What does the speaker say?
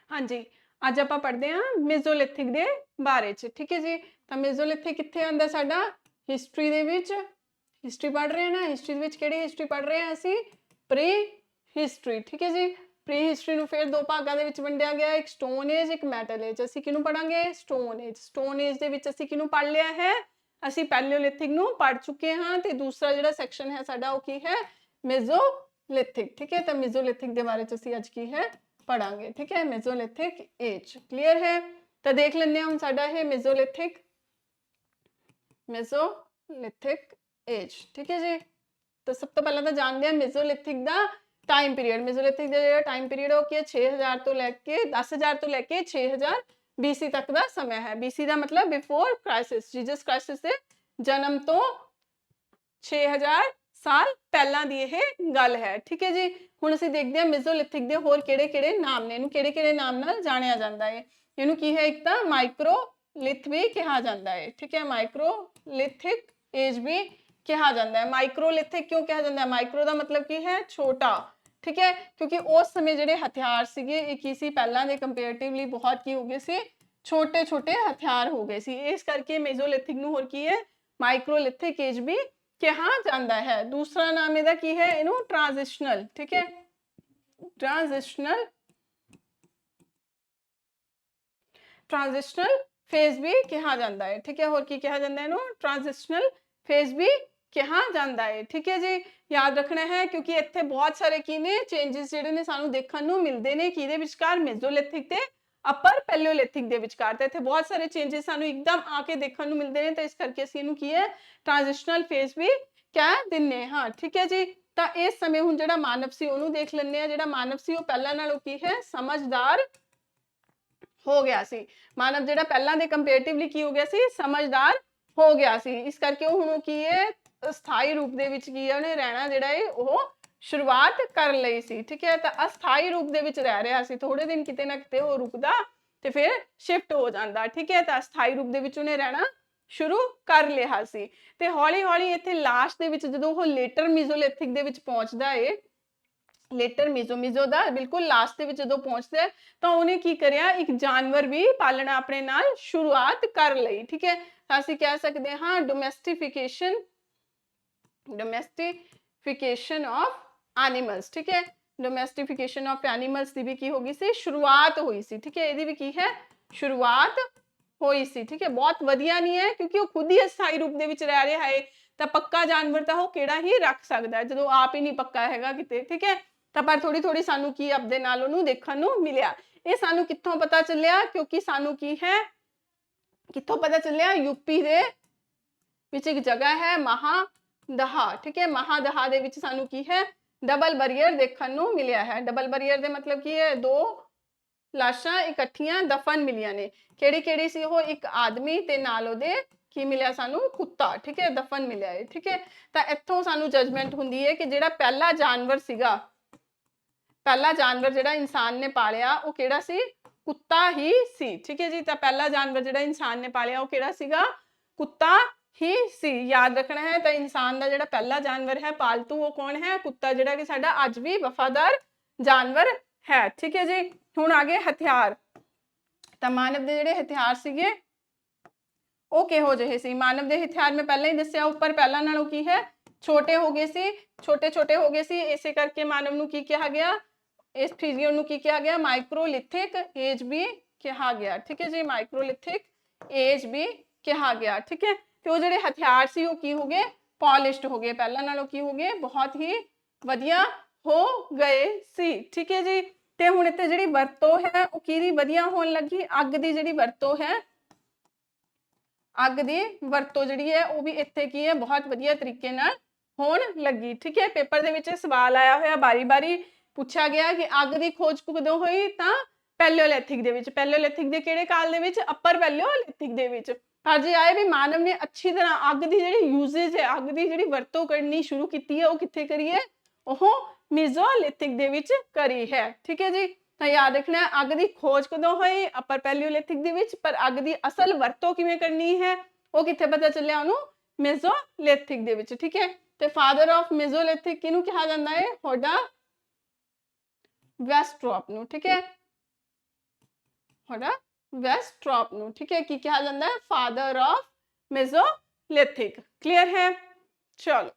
हाँ जी, ਅੱਜ ਆਪਾਂ ਪੜ੍ਹਦੇ ਹਾਂ ਮੈਸੋਲਿਥਿਕ ਦੇ ਬਾਰੇ 'ਚ, ਠੀਕ ਹੈ ਜੀ। ਤਾਂ ਮੈਸੋਲਿਥਿਕ ਕਿੱਥੇ ਆਉਂਦਾ ਸਾਡਾ? ਹਿਸਟਰੀ ਦੇ ਵਿੱਚ। ਹਿਸਟਰੀ ਪੜ੍ਹ ਰਹੇ ਹਾਂ ਨਾ, ਹਿਸਟਰੀ ਦੇ ਵਿੱਚ ਕਿਹੜੀ ਹਿਸਟਰੀ ਪੜ੍ਹ ਰਹੇ ਹਾਂ ਅਸੀਂ? ਪ੍ਰੀ ਹਿਸਟਰੀ, ਠੀਕ ਹੈ ਜੀ। ਪ੍ਰੀ ਹਿਸਟਰੀ ਨੂੰ ਫਿਰ ਦੋ ਭਾਗਾਂ ਦੇ ਵਿੱਚ ਵੰਡਿਆ ਗਿਆ, ਇੱਕ ਸਟੋਨ ਏਜ, ਇੱਕ ਮੈਟਲ ਏਜ। ਅਸੀਂ ਕਿਹਨੂੰ ਪੜ੍ਹਾਂਗੇ? Stone age. ਸਟੋਨ ਏਜ ਦੇ ਵਿੱਚ ਅਸੀਂ ਕਿਹਨੂੰ ਪੜ੍ਹ ਲਿਆ ਹੈ? ਅਸੀਂ ਪੈਲਿਓਲਿਥਿਕ ਨੂੰ ਪੜ੍ਹ ਚੁੱਕੇ ਹਾਂ। ਤੇ ਦੂਸਰਾ ਜਿਹੜਾ ਸੈਕਸ਼ਨ ਹੈ ਸਾਡਾ ਉਹ ਕੀ ਹੈ? ਮੈਸੋਲਿਥਿਕ, ਠੀਕ ਹੈ। ਤਾਂ ਮੈਸੋਲਿਥਿਕ ਦੇ ਬਾਰੇ 'ਚ ਅਸੀਂ ਅੱਜ ਕੀ ਹੈ पढ़ांगे, ठीक है। मेसोलिथिक एज क्लियर है। तो देख लेने हम साडा है मेसोलिथिक एज, ठीक है जी। तो सब तो पहला तो जानते हैं मेसोलिथिक दा टाइम पीरियड। मेसोलिथिक दा जेड़ा टाइम पीरियड है वो क्या 6000 तो लेके 10000 तो लेके 6000 BC तक का समय है। BC का मतलब बिफोर क्राइसिस, जीसस क्राइसिस से जन्म तो 6000 साल पहला दी ये गल है, ठीक है जी। हुण असीं देखते हैं मेसोलिथिक दे होर किहड़े-किहड़े नाम ने, इहनूं किहड़े-किहड़े नाम नाल जाणिया जांदा है। इहनूं की है? एक तां माइक्रोलिथ भी कहा जाता है, ठीक है। माइक्रोलिथिक एज भी कहा जाता है। माइक्रोलिथिक क्यों कहा जाता है? माइक्रो का मतलब की है? छोटा, ठीक है। क्योंकि उस समय जिहड़े हथियार सीगे इह की सी पहलां दे कंपेरेटिवली बहुत की हो गए सी, छोटे-छोटे हथियार हो गए सी। इस करके मेसोलिथिक नूं होर की है? माइक्रोलिथिक एज भी कहा जाता है। दूसरा नाम इहदा की है? इहनूं ट्रांजिशनल, ठीक है। ट्रांजिशनल फेज भी कहा जाता है, ठीक है। होर की कहा जाता है? इहनूं ट्रांजिशनल फेज भी कहा जाता है, ठीक है जी। याद रखना है क्योंकि इत्थे बहुत सारे की ने चेंजिस जिहड़े ने सानूं देखण नूं मिलदे ने किहदे विचकार? मेसोलिथिक ते अपर पैलियोलिथिक दे विचकार। ते इत्थे बहुत सारे चेंजिस सानूं एकदम आके देखण नूं मिलदे ने, तो इस करके असीं इहनूं की है ट्रांजिशनल फेज भी कह दिंदे हां, ठीक है जी। ਤਾਂ ਇਸ ਸਮੇਂ ਹੁਣ ਜਿਹੜਾ ਮਾਨਵ ਸੀ ਉਹਨੂੰ ਦੇਖ ਲੈਂਦੇ ਆ। ਜਿਹੜਾ ਮਾਨਵ ਸੀ ਉਹ ਪਹਿਲਾਂ ਨਾਲੋਂ ਕੀ ਹੈ? ਸਮਝਦਾਰ ਹੋ ਗਿਆ ਸੀ। ਮਾਨਵ ਜਿਹੜਾ ਪਹਿਲਾਂ ਦੇ ਕੰਪੈरेटिवली ਕੀ ਹੋ ਗਿਆ ਸੀ? ਸਮਝਦਾਰ ਹੋ ਗਿਆ ਸੀ। ਇਸ ਕਰਕੇ ਉਹ ਹੁਣ ਕੀ ਹੈ? ਅਸਥਾਈ ਰੂਪ ਦੇ ਵਿੱਚ ਕੀ ਹੈ? ਉਹਨੇ ਰਹਿਣਾ ਜਿਹੜਾ ਹੈ ਉਹ ਸ਼ੁਰੂਆਤ ਕਰ ਲਈ ਸੀ, ਠੀਕ ਹੈ। ਤਾਂ ਅਸਥਾਈ ਰੂਪ ਦੇ ਵਿੱਚ ਰਹਿ ਰਿਹਾ ਸੀ। ਥੋੜੇ ਦਿਨ ਕਿਤੇ ਨਾ ਕਿਤੇ ਉਹ ਰੁਕਦਾ ਤੇ ਫਿਰ ਸ਼ਿਫਟ ਹੋ ਜਾਂਦਾ, ਠੀਕ ਹੈ। ਤਾਂ ਅਸਥਾਈ ਰੂਪ ਦੇ ਵਿੱਚ ਉਹਨੇ ਰਹਿਣਾ शुरू कर लिया सी। ते हौली हौली इत्थे लास्ट दे विच जदों ओह लेटर मेसोलिथिक दे विच पहुंचदा है, लेटर मिजो दा बिल्कुल लास्ट दे विच जदों पहुंचदा है, तां उहने की करिया? एक जानवर भी पालना अपने नाल शुरुआत कर लई, ठीक है। तां असीं कह सकदे हां डोमेस्टिफिकेशन ऑफ एनिमल्स, ठीक है। डोमेस्टिफिकेशन ऑफ एनिमल्स की भी की हो गई सी? शुरुआत हुई सी, ठीक है। इहदी भी की है? शुरुआत होई सी, ठीक है। बहुत वधिया नहीं है क्योंकि वो खुद ही अस्थाई रूप दे विच रह रहा है। तो पक्का जानवर तो वो किहड़ा ही रख सकदा है जदों आप ही नहीं पक्का हैगा किते, ठीक है। तो पर थोड़ी थोड़ी सानू की आपदे नाल उहनूं देखण नूं मिलिया। ये सानू कित्थों पता चलिया? क्योंकि सानू की है? कित्थों पता चलिया? यूपी दे विच एक जगह है महादहा, ठीक है। महादहा दे विच सानू की है? डबल बैरियर देखण नूं मिलिया है। डबल बैरियर दे मतलब की है? दो लाशां इकट्ठियां दफन मिलियां ने। किहड़ी किहड़ी सी ओह? एक आदमी ते नाल ओहदे की मिलिया सानू? कुत्ता, ठीक है। दफन मिलिया है, ठीक है। तां इत्थों सानू जजमेंट हुंदी है कि जिहड़ा पहला जानवर सीगा, पहला जानवर जिहड़ा इंसान ने पालिया ओह किहड़ा सी? कुत्ता ही सी, ठीक है जी। तां पहला जानवर जिहड़ा इंसान ने पालिया ओह किहड़ा सीगा? कुत्ता ही सी। याद रखना है। तो इंसान का जिहड़ा पहला जानवर है पालतू वो कौन है? कुत्ता, जिहड़ा कि साडा अज भी वफादार जानवर है, ठीक है जी। हुण आ गए हथियार। तो मानव के जिहड़े हथियार सीगे ਉਹ ਕਿਹੋ ਜਿਹੇ ਸੀ? मानव के हथियार मैं पहले ही दस्सिया उपर पहला नालों की है? छोटे हो गए सी, छोटे छोटे हो गए सी। इसे करके मानव नूं की कहा गया? इस फिजियन नूं की कहा गया? माइक्रोलिथिक एज भी कहा गया, ठीक है जी। माइक्रोलिथिक एज भी कहा गया, ठीक है। तो वो जिहड़े हथियार सी वो की हो गए? पॉलिश्ड हो गए, पहला नालों की हो गए? बहुत ही वधिया हो गए सी, ठीक है जी। ते हुण इत्थे जिहड़ी वरतों है वो किहदी वधिया होण लगी? अग दी जिहड़ी वरतों है, अग की वरतों जिहड़ी है वो भी इत्थे की है? बहुत वधिया तरीके नाल होण लगी, ठीक है। पेपर दे विच सवाल आया होया, बारी बारी पूछा गया कि अग की खोज कदों हुई? तां पैलियोलिथिक दे विच। पैलियोलिथिक दे किहड़े काल दे विच? अपर पैलियोलिथिक दे विच। पर जे आए भी मानव ने अच्छी तरह अग की जिहड़ी यूजेज है, अग की जिहड़ी वरतों करनी शुरू की है, वो कित्थे करी है? ओह मेसोलिथिक दे विच करी है, ठीक है जी। तो याद रखना है अग की खोज कदों हुई? अपर पैलियोलिथिक दे विच। पर अग की असल वरतों किवें करनी है वो कित्थे पता चलिया? उहनूं मेसोलिथिक दे विच, ठीक है। तो फादर ऑफ मेसोलिथिक किहनूं कहा जाता है? होडा वेस्ट्रॉप नूं, ठीक है। ਹੋਣਾ ਵੈਸਟਰੌਪ ਨੂੰ, ਠੀਕ ਹੈ, ਕੀ ਕਿਹਾ ਜਾਂਦਾ ਹੈ, ਫਾਦਰ ਆਫ ਮੇਸੋਲਿਥਿਕ। ਕਲੀਅਰ ਹੈ? ਚਲੋ